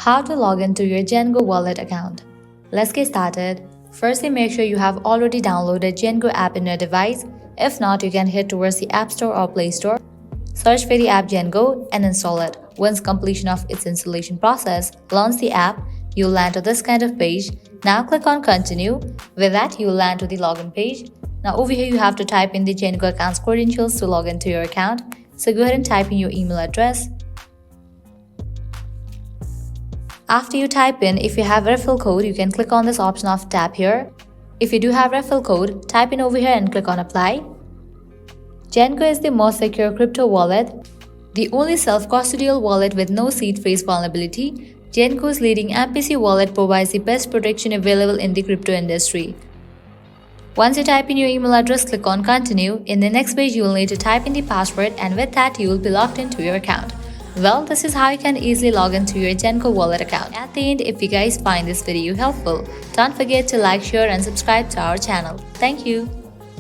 How to log into your ZenGo wallet account. Let's get started. Firstly, make sure you have already downloaded ZenGo app in your device. If not, you can head towards the App Store or Play Store. Search for the app ZenGo and install it. Once completion of its installation process, launch the app. You'll land to this kind of page. Now click on Continue. With that, you'll land to the login page. Now over here, you have to type in the ZenGo account's credentials to log into your account. So go ahead and type in your email address. After you type in, if you have referral code, you can click on this option of tap here. If you do have referral code, type in over here and click on apply. ZenGo is the most secure crypto wallet, the only self-custodial wallet with no seed phrase vulnerability. ZenGo's leading MPC wallet provides the best protection available in the crypto industry. Once you type in your email address, click on continue. In the next page, you will need to type in the password, and with that, you will be logged into your account. Well, this is how you can easily log into your ZenGo wallet account. At the end, if you guys find this video helpful, don't forget to like, share and subscribe to our channel. Thank you.